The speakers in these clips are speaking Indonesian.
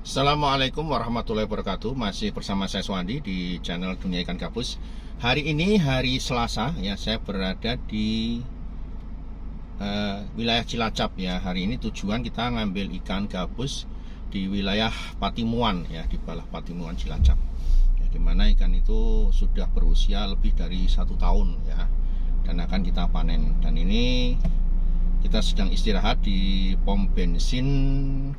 Assalamualaikum warahmatullahi wabarakatuh. Masih bersama saya Suwandi di channel Dunia Ikan Gabus. Hari ini hari Selasa ya, saya berada di wilayah Cilacap ya. Hari ini tujuan kita ngambil ikan gabus di wilayah Patimuan ya, di Balah Patimuan Cilacap ya, dimana ikan itu sudah berusia lebih dari 1 tahun ya, dan akan kita panen. Dan ini kita sedang istirahat di pom bensin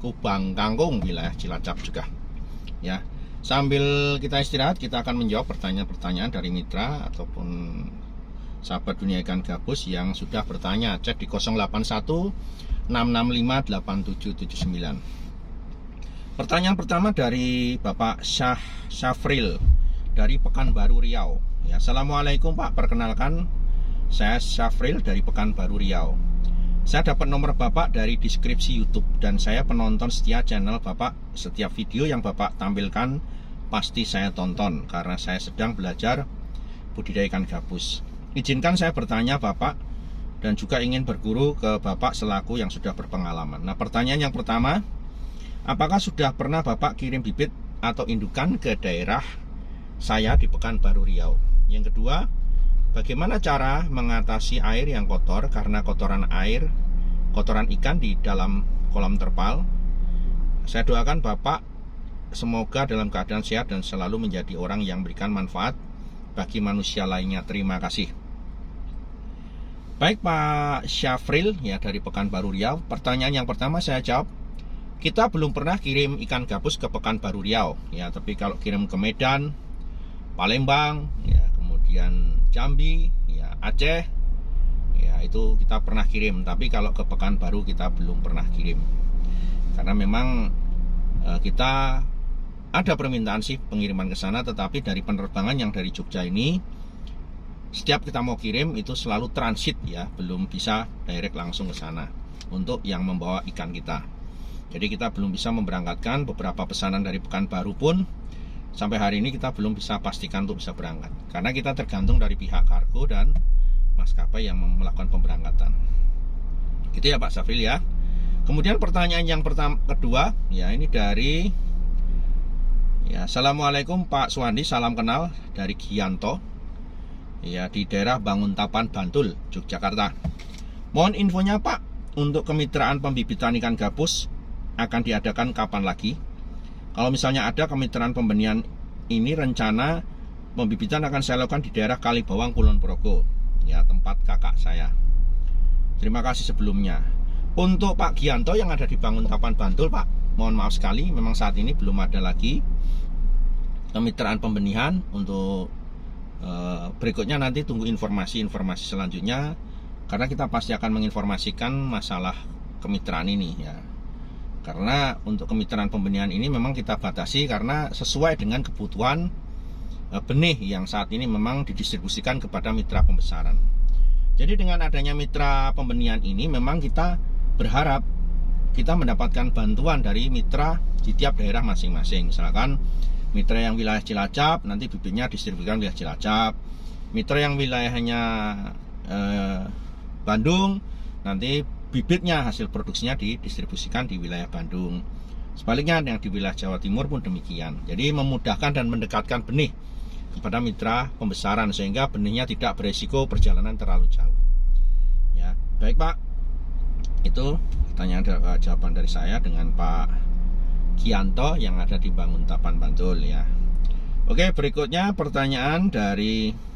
Kubang Kangkung wilayah Cilacap juga ya. Sambil kita istirahat, kita akan menjawab pertanyaan-pertanyaan dari mitra ataupun sahabat dunia ikan gabus yang sudah bertanya. Cek di 081 665 8779. Pertanyaan pertama dari Bapak Syafril dari Pekanbaru Riau ya. Assalamualaikum Pak, perkenalkan saya Syafril dari Pekanbaru Riau. Saya dapat nomor Bapak dari deskripsi YouTube dan saya penonton setia channel Bapak. Setiap video yang Bapak tampilkan pasti saya tonton karena saya sedang belajar budidaya ikan gabus. Izinkan saya bertanya Bapak dan juga ingin berguru ke Bapak selaku yang sudah berpengalaman. Nah, pertanyaan yang pertama, apakah sudah pernah Bapak kirim bibit atau indukan ke daerah saya di Pekanbaru Riau? Yang kedua, bagaimana cara mengatasi air yang kotor karena kotoran ikan di dalam kolam terpal? Saya doakan Bapak semoga dalam keadaan sehat dan selalu menjadi orang yang memberikan manfaat bagi manusia lainnya. Terima kasih. Baik Pak Syafril ya dari Pekanbaru Riau. Pertanyaan yang pertama saya jawab. Kita belum pernah kirim ikan gabus ke Pekanbaru Riau ya, tapi kalau kirim ke Medan, Palembang ya, kemudian Jambi, ya, Aceh, ya itu kita pernah kirim. Tapi kalau ke Pekanbaru kita belum pernah kirim, karena memang kita ada permintaan sih pengiriman ke sana, tetapi dari penerbangan yang dari Jogja ini, setiap kita mau kirim itu selalu transit ya, belum bisa direct langsung ke sana untuk yang membawa ikan kita. Jadi kita belum bisa memberangkatkan beberapa pesanan dari Pekanbaru pun. Sampai hari ini kita belum bisa pastikan untuk bisa berangkat, karena kita tergantung dari pihak kargo dan maskapai yang melakukan pemberangkatan. Gitu ya Pak Syafril ya. Kemudian pertanyaan yang kedua ya, ini dari ya, Assalamualaikum Pak Suwandi, salam kenal dari Gianto ya, di daerah Banguntapan, Bantul, Yogyakarta. Mohon infonya Pak, untuk kemitraan pembibitan ikan gabus akan diadakan kapan lagi? Kalau misalnya ada kemitraan pembenihan ini, rencana pembibitan akan saya lakukan di daerah Kalibawang, Kulon Progo ya, tempat kakak saya. Terima kasih sebelumnya. Untuk Pak Gianto yang ada di Banguntapan, Bantul Pak, mohon maaf sekali, memang saat ini belum ada lagi kemitraan pembenihan. Untuk berikutnya nanti tunggu informasi selanjutnya, karena kita pasti akan menginformasikan masalah kemitraan ini ya. Karena untuk kemitraan pembenihan ini memang kita batasi karena sesuai dengan kebutuhan benih yang saat ini memang didistribusikan kepada mitra pembesaran. Jadi dengan adanya mitra pembenihan ini, memang kita berharap kita mendapatkan bantuan dari mitra di tiap daerah masing-masing. Misalkan mitra yang wilayah Cilacap, nanti bibitnya distribusikan wilayah Cilacap. Mitra yang wilayahnya Bandung, nanti bibitnya, hasil produksinya didistribusikan di wilayah Bandung. Sebaliknya yang di wilayah Jawa Timur pun demikian. Jadi memudahkan dan mendekatkan benih kepada mitra pembesaran sehingga benihnya tidak beresiko perjalanan terlalu jauh. Ya, baik Pak. Itu pertanyaan jawaban dari saya dengan Pak Gianto yang ada di Banguntapan, Bantul ya. Oke, berikutnya pertanyaan dari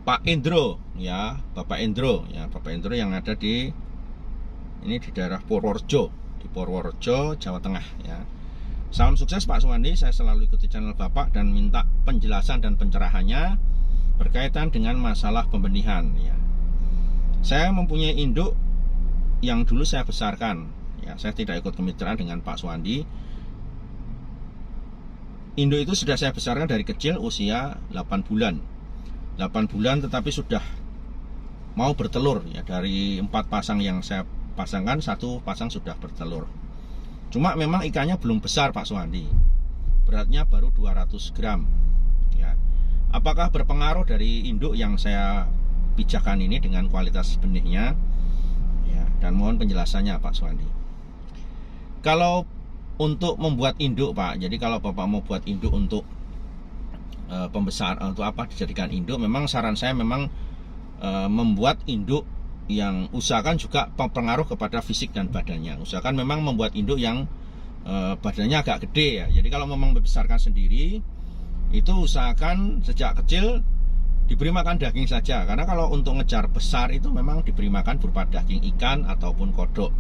Pak Indro ya, Bapak Indro ya, Bapak Indro yang ada di daerah Purworejo, di Purworejo, Jawa Tengah ya. Salam sukses Pak Suwandi, saya selalu ikuti channel Bapak dan minta penjelasan dan pencerahannya berkaitan dengan masalah pembenihan ya. Saya mempunyai induk yang dulu saya besarkan ya, saya tidak ikut kemitraan dengan Pak Suwandi. Induk itu sudah saya besarkan dari kecil, usia 8 bulan, tetapi sudah mau bertelur ya. Dari 4 pasang yang saya pasangkan, 1 pasang sudah bertelur. Cuma memang ikannya belum besar Pak Suwandi, beratnya baru 200 gram ya. Apakah berpengaruh dari induk yang saya dipijakan ini dengan kualitas benihnya ya, dan mohon penjelasannya Pak Suwandi. Kalau untuk membuat induk Pak, jadi kalau Bapak mau buat induk untuk pembesar, untuk apa dijadikan induk, memang saran saya memang membuat induk yang usahakan juga pengaruh kepada fisik dan badannya. Usahakan memang membuat induk yang badannya agak gede ya. Jadi kalau memang membesarkan sendiri, itu usahakan sejak kecil diberi makan daging saja. Karena kalau untuk ngejar besar itu memang diberi makan berupa daging ikan ataupun kodok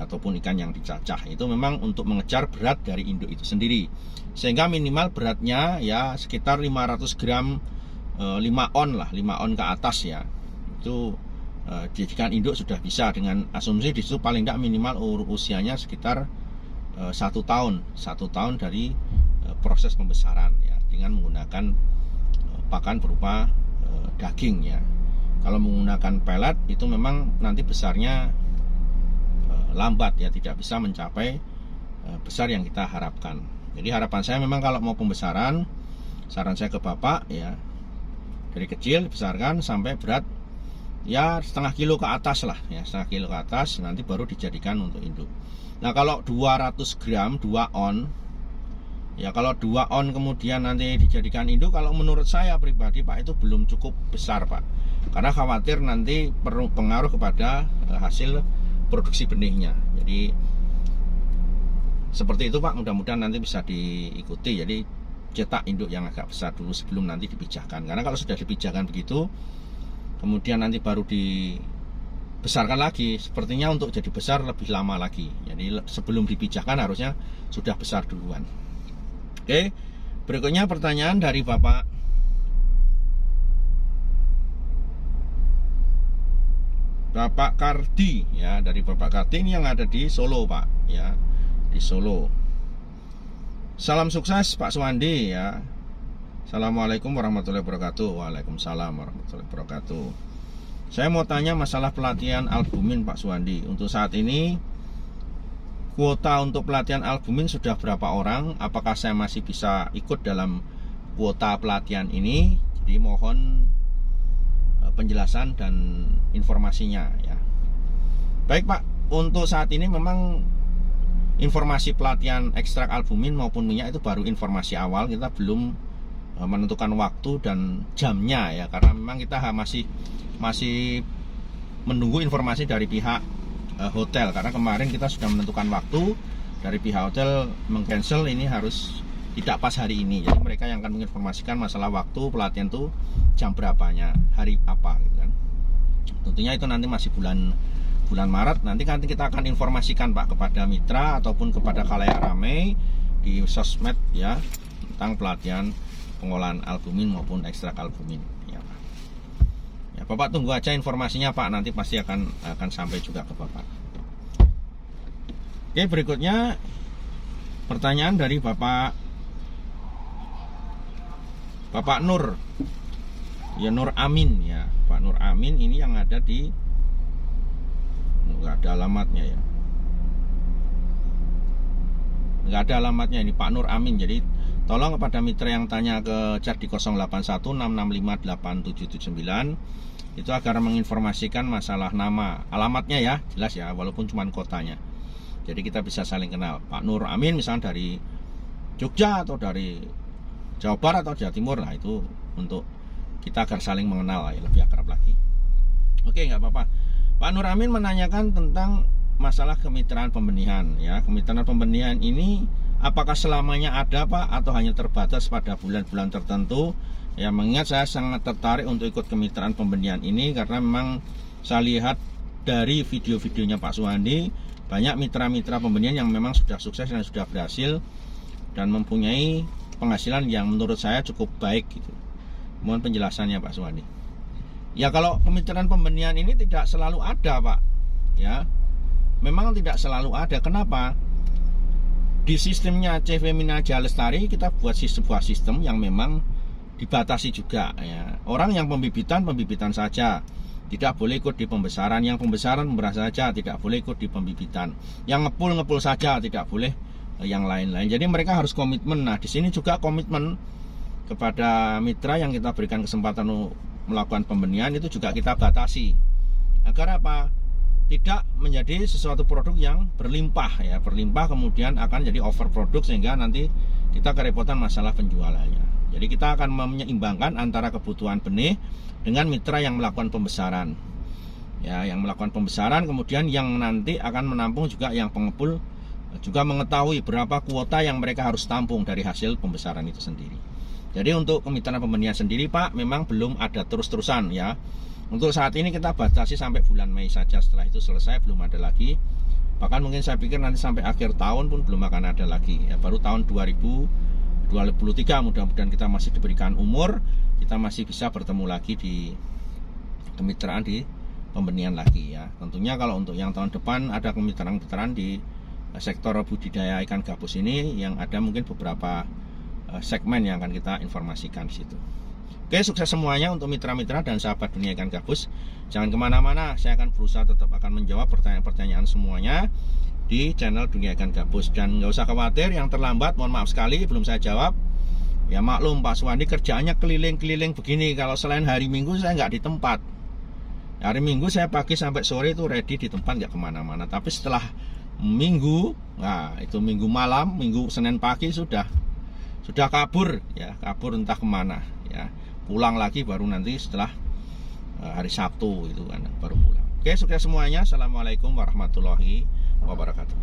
ataupun ikan yang dicacah. Itu memang untuk mengejar berat dari induk itu sendiri. Sehingga minimal beratnya ya sekitar 500 gram, 5 on lah, 5 on ke atas ya. Itu dijadikan induk sudah bisa, dengan asumsi di situ paling tidak minimal usianya sekitar 1 tahun dari proses pembesaran ya, dengan menggunakan pakan berupa daging ya. Kalau menggunakan pelet itu memang nanti besarnya lambat ya, tidak bisa mencapai besar yang kita harapkan. Jadi harapan saya memang kalau mau pembesaran, saran saya ke Bapak ya, dari kecil besarkan sampai berat ya setengah kilo ke atas lah ya, setengah kilo ke atas, nanti baru dijadikan untuk induk. Nah kalau 200 gram 2 on ya, kalau 2 on kemudian nanti dijadikan induk, kalau menurut saya pribadi Pak itu belum cukup besar Pak, karena khawatir nanti perlu pengaruh kepada hasil produksi benihnya. Jadi seperti itu Pak, mudah-mudahan nanti bisa diikuti. Jadi cetak induk yang agak besar dulu sebelum nanti dipijahkan, karena kalau sudah dipijahkan begitu kemudian nanti baru dibesarkan lagi, sepertinya untuk jadi besar lebih lama lagi. Jadi sebelum dipijahkan harusnya sudah besar duluan. Oke, berikutnya pertanyaan dari Bapak Kardi ya, dari Bapak Kardi ini yang ada di Solo Pak ya, di Solo. Salam sukses Pak Suwandi ya. Assalamualaikum warahmatullahi wabarakatuh. Waalaikumsalam warahmatullahi wabarakatuh. Saya mau tanya masalah pelatihan albumin Pak Suwandi. Untuk saat ini kuota untuk pelatihan albumin sudah berapa orang? Apakah saya masih bisa ikut dalam kuota pelatihan ini? Jadi mohon penjelasan dan informasinya ya. Baik Pak, untuk saat ini memang informasi pelatihan ekstrak albumin maupun minyak itu baru informasi awal. Kita belum menentukan waktu dan jamnya ya, karena memang kita masih menunggu informasi dari pihak hotel, karena kemarin kita sudah menentukan waktu, dari pihak hotel meng-cancel ini harus tidak pas hari ini. Jadi mereka yang akan menginformasikan masalah waktu pelatihan itu jam berapanya, hari apa gitu kan. Tentunya itu nanti masih bulan Maret. Nanti kita akan informasikan Pak kepada mitra ataupun kepada khalayak ramai di sosmed ya, tentang pelatihan pengolahan albumin maupun ekstrak albumin ya Pak. Ya Bapak tunggu aja informasinya Pak, nanti pasti akan sampai juga ke Bapak. Oke, berikutnya pertanyaan dari Bapak Nur ya, Nur Amin ya, Pak Nur Amin ini yang ada di, nggak ada alamatnya ya, nggak ada alamatnya ini Pak Nur Amin. Jadi tolong kepada mitra yang tanya ke chat di 0816658779 itu agar menginformasikan masalah nama, alamatnya ya, jelas ya, walaupun cuma kotanya. Jadi kita bisa saling kenal. Pak Nur Amin misalnya dari Jogja atau dari Jawa Barat atau Jawa Timur, nah itu untuk kita agar saling mengenal ya, lebih akrab lagi. Oke, nggak apa-apa. Pak Nur Amin menanyakan tentang masalah kemitraan pembenihan ya. Kemitraan pembenihan ini apakah selamanya ada Pak, atau hanya terbatas pada bulan-bulan tertentu? Ya, mengingat saya sangat tertarik untuk ikut kemitraan pembenihan ini karena memang saya lihat dari video-videonya Pak Suwandi, banyak mitra-mitra pembenihan yang memang sudah sukses dan sudah berhasil dan mempunyai penghasilan yang menurut saya cukup baik gitu. Mohon penjelasannya Pak Suwandi. Ya, kalau kemitraan pembenihan ini tidak selalu ada Pak ya, memang tidak selalu ada. Kenapa? Di sistemnya CV Minaja Lestari kita buat sebuah sistem yang memang dibatasi juga ya. Orang yang pembibitan saja, tidak boleh ikut di pembesaran. Yang pembesaran saja, tidak boleh ikut di pembibitan. Yang ngepul saja, tidak boleh yang lain-lain. Jadi mereka harus komitmen. Nah, di sini juga komitmen kepada mitra yang kita berikan kesempatan melakukan pembenihan itu juga kita batasi agar apa? Tidak menjadi sesuatu produk yang berlimpah ya, berlimpah kemudian akan jadi overproduk sehingga nanti kita kerepotan masalah penjualannya. Jadi kita akan menyeimbangkan antara kebutuhan benih dengan mitra yang melakukan pembesaran. Ya, yang melakukan pembesaran kemudian yang nanti akan menampung juga yang pengepul juga mengetahui berapa kuota yang mereka harus tampung dari hasil pembesaran itu sendiri. Jadi untuk kemitraan pembenihan sendiri Pak memang belum ada terus-terusan ya. Untuk saat ini kita batasi sampai bulan Mei saja, setelah itu selesai belum ada lagi. Bahkan mungkin saya pikir nanti sampai akhir tahun pun belum akan ada lagi ya. Baru tahun 2023 mudah-mudahan kita masih diberikan umur, kita masih bisa bertemu lagi di kemitraan di pembenihan lagi ya. Tentunya kalau untuk yang tahun depan ada kemitraan-kemitraan di sektor budidaya ikan gabus ini yang ada mungkin beberapa segmen yang akan kita informasikan di situ. Oke, sukses semuanya untuk mitra-mitra dan sahabat dunia ikan gabus. Jangan kemana-mana, saya akan berusaha tetap akan menjawab pertanyaan-pertanyaan semuanya di channel Dunia Ikan Gabus. Dan nggak usah khawatir yang terlambat, mohon maaf sekali belum saya jawab. Ya maklum Pak Suwandi kerjaannya keliling-keliling begini. Kalau selain hari Minggu saya nggak di tempat. Hari Minggu saya pagi sampai sore itu ready di tempat, nggak kemana-mana. Tapi setelah Minggu, nah itu Minggu malam, Minggu Senin pagi sudah kabur ya, kabur entah kemana ya. Pulang lagi baru nanti setelah hari Sabtu itu kan baru pulang. Oke, sukses semuanya. Assalamualaikum warahmatullahi wabarakatuh.